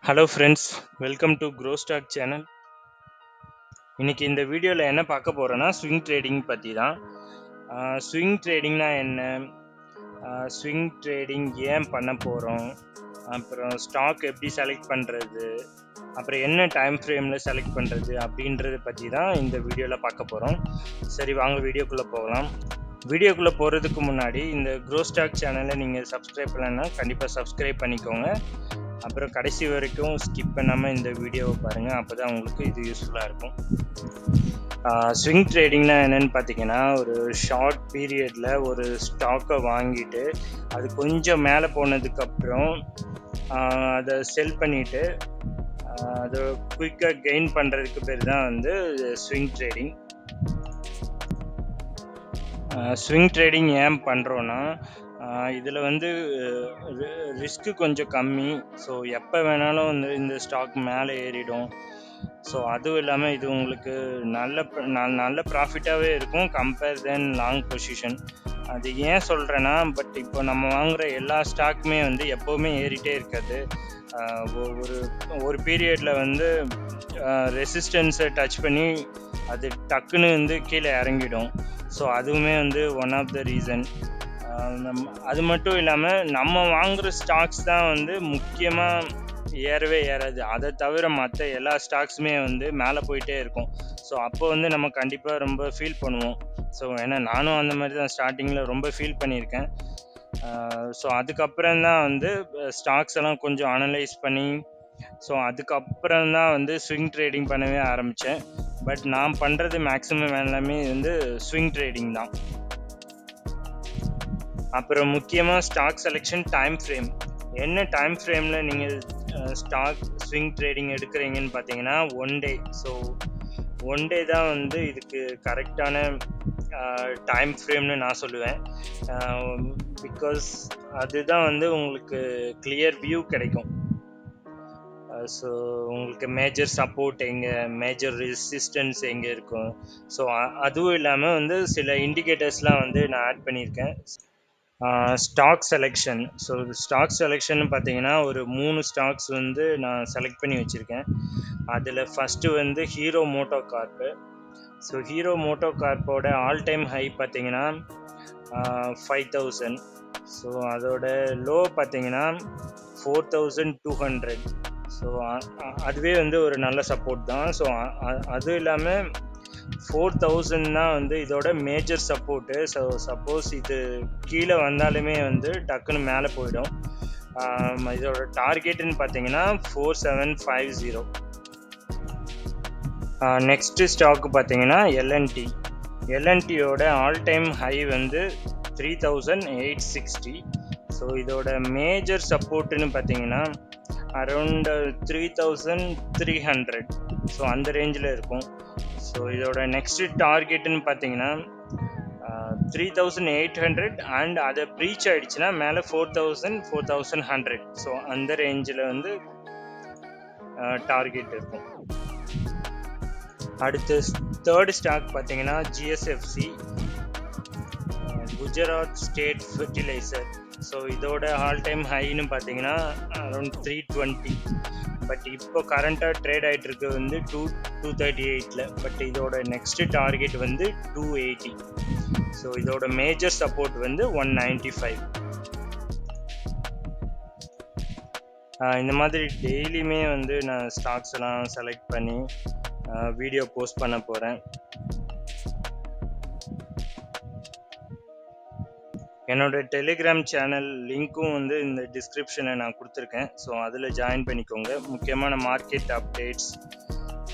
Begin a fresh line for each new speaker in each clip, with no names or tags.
Hello friends, welcome to grow stock channel. இன்னைக்கு இந்த வீடியோவில் என்ன பார்க்க போகிறோன்னா ஸ்விங் ட்ரேடிங் பற்றி தான். ஸ்விங் ட்ரேடிங்னா என்ன, ஸ்விங் ட்ரேடிங் ஏன் பண்ண போகிறோம், அப்புறம் ஸ்டாக் எப்படி செலக்ட் பண்ணுறது, அப்புறம் என்ன டைம் ஃப்ரேமில் செலக்ட் பண்ணுறது அப்படின்றத பற்றி தான் இந்த வீடியோவில் பார்க்க போகிறோம். சரி, வாங்க வீடியோக்குள்ளே போகலாம். வீடியோக்குள்ளே போகிறதுக்கு முன்னாடி இந்த க்ரோ ஸ்டாக் சேனலை நீங்கள் சப்ஸ்கிரைப் பண்ணலைன்னா கண்டிப்பாக சப்ஸ்கிரைப் பண்ணிக்கோங்க. அப்புறம் கடைசி வரைக்கும் ஸ்கிப் பண்ணாமல் இந்த வீடியோவை பாருங்கள், அப்போ தான் உங்களுக்கு இது யூஸ்ஃபுல்லாக இருக்கும். ஸ்விங் ட்ரேடிங்னா என்னென்னு பார்த்தீங்கன்னா, ஒரு ஷார்ட் பீரியடில் ஒரு ஸ்டாக்கை வாங்கிட்டு அது கொஞ்சம் மேலே போனதுக்கப்புறம் அதை செல் பண்ணிவிட்டு அதை குயிக்காக கெயின் பண்ணுறதுக்கு பேர் தான் வந்து ஸ்விங் ட்ரேடிங். ஸ்விங் ட்ரேடிங் ஏன் பண்ணுறோன்னா, இதில் வந்து ரிஸ்க்கு கொஞ்சம் கம்மி. ஸோ எப்போ வேணாலும் வந்து இந்த ஸ்டாக் மேலே ஏறிடும். ஸோ அதுவும் இல்லாமல் இது உங்களுக்கு நல்ல ப்ராஃபிட்டாகவே இருக்கும் கம்பேர் தென் லாங் பொசிஷன். அது ஏன் சொல்கிறேன்னா, பட் இப்போ நம்ம வாங்குகிற எல்லா ஸ்டாக்குமே வந்து எப்போவுமே ஏறிட்டே இருக்காது. ஒரு பீரியடில் வந்து ரெசிஸ்டன்ஸை டச் பண்ணி அது டக்குன்னு வந்து கீழே இறங்கிடும். ஸோ அதுவுமே வந்து ஒன் ஆஃப் த ரீசன். அது மட்டும் இல்லாமல் நம்ம வாங்குகிற ஸ்டாக்ஸ் தான் வந்து முக்கியமாக ஏறவே ஏறாது. அதை தவிர மற்ற எல்லா ஸ்டாக்ஸுமே வந்து மேலே போயிட்டே இருக்கும். ஸோ அப்போ வந்து நம்ம கண்டிப்பாக ரொம்ப ஃபீல் பண்ணுவோம். ஸோ ஏன்னா நானும் அந்த மாதிரி தான் ஸ்டார்டிங்கில் ரொம்ப ஃபீல் பண்ணியிருக்கேன். ஸோ அதுக்கப்புறம் தான் வந்து ஸ்டாக்ஸ் எல்லாம் கொஞ்சம் அனலைஸ் பண்ணி, ஸோ அதுக்கப்புறம் தான் வந்து ஸ்விங் ட்ரேடிங் பண்ணவே ஆரம்பித்தேன். பட் நான் பண்ணுறது மேக்ஸிமம் எல்லாமே வந்து ஸ்விங் ட்ரேடிங் தான். அப்புறம் முக்கியமாக ஸ்டாக் செலெக்ஷன் டைம் ஃப்ரேம். என்ன டைம் ஃப்ரேமில் நீங்கள் ஸ்டாக் ஸ்விங் ட்ரேடிங் எடுக்கிறீங்கன்னு பார்த்தீங்கன்னா one day. So one day தான் வந்து இதுக்கு கரெக்டான டைம் ஃப்ரேம்னு நான் சொல்லுவேன். பிகாஸ் அதுதான் வந்து உங்களுக்கு கிளியர் வியூ கிடைக்கும். ஸோ உங்களுக்கு மேஜர் சப்போர்ட் எங்கே, மேஜர் ரெசிஸ்டன்ஸ் எங்கே இருக்கும். ஸோ அதுவும் இல்லாமல் வந்து சில இண்டிகேட்டர்ஸ்லாம் வந்து நான் ஆட் பண்ணியிருக்கேன். Stock selection. So stock selection பார்த்தீங்கன்னா ஒரு 3 ஸ்டாக்ஸ் வந்து நான் செலக்ட் பண்ணி வச்சுருக்கேன். அதில் ஃபஸ்ட்டு வந்து Hero MotoCorp. So Hero மோட்டோ கார்ப்போட ஆல் டைம் ஹை பார்த்தீங்கன்னா 5000. ஸோ அதோட லோ பார்த்தீங்கன்னா 4200. ஸோ அதுவே வந்து ஒரு நல்ல சப்போர்ட் தான். ஸோ அதுவும் இல்லாமல் 4000 தான் வந்து இதோட மேஜர் சப்போர்ட்டு. ஸோ சப்போஸ் இது கீழே வந்தாலுமே வந்து டக்குன்னு மேலே போயிடும். இதோட டார்கெட்டுன்னு பார்த்தீங்கன்னா 4750. நெக்ஸ்ட்டு ஸ்டாக்கு பார்த்தீங்கன்னா எல்என்டி. எல்என்டியோட ஆல் டைம் ஹை வந்து 3860. ஸோ இதோட மேஜர் சப்போர்ட்டுன்னு பார்த்தீங்கன்னா அரௌண்ட் 3300. ஸோ அந்த ரேஞ்சில் இருக்கும். ஸோ இதோட நெக்ஸ்ட் டார்கெட்டுன்னு பார்த்தீங்கன்னா 3800 அண்ட் அதை ப்ரீச் ஆகிடுச்சுன்னா மேலே 4100. ஸோ அந்த ரேஞ்சில் வந்து டார்கெட் இருக்கும். அடுத்து தேர்ட் ஸ்டாக் பார்த்தீங்கன்னா GSFC, Gujarat state fertilizer. So இதோட ஆல் டைம் ஹைன்னு பார்த்தீங்கன்னா அரௌண்ட் 320. பட் இப்போ கரண்ட்டாக ட்ரேட் ஆகிட்டு இருக்கு வந்து 238. பட் இதோட நெக்ஸ்ட் டார்கெட் வந்து 280. ஸோ இதோட மேஜர் சப்போர்ட் வந்து 195. இந்த மாதிரி டெய்லியுமே வந்து நான் ஸ்டாக்ஸ் எல்லாம் செலக்ட் பண்ணி வீடியோ போஸ்ட் பண்ண போகிறேன். என்னோட டெலிகிராம் சேனல் லிங்க்கும் வந்து இந்த டிஸ்கிரிப்ஷனில் நான் கொடுத்துருக்கேன். ஸோ அதில் ஜாயின் பண்ணிக்கோங்க. முக்கியமான மார்க்கெட் அப்டேட்ஸ்,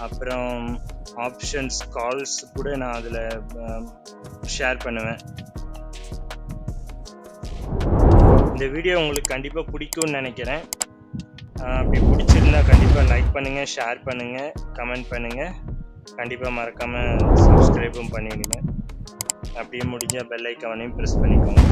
அப்புறம் ஆப்ஷன்ஸ், கால்ஸ் கூட நான் அதில் ஷேர் பண்ணுவேன். இந்த வீடியோ உங்களுக்கு கண்டிப்பாக பிடிக்கும்னு நினைக்கிறேன். அப்படி பிடிச்சிருந்தா கண்டிப்பாக லைக் பண்ணுங்கள், ஷேர் பண்ணுங்கள், கமெண்ட் பண்ணுங்கள். கண்டிப்பாக மறக்காமல் சப்ஸ்கிரைபும் பண்ணிவிடுங்க. அப்படியே முடிஞ்சால் பெல் ஐக்கானையும் ப்ரெஸ் பண்ணிக்கோங்க.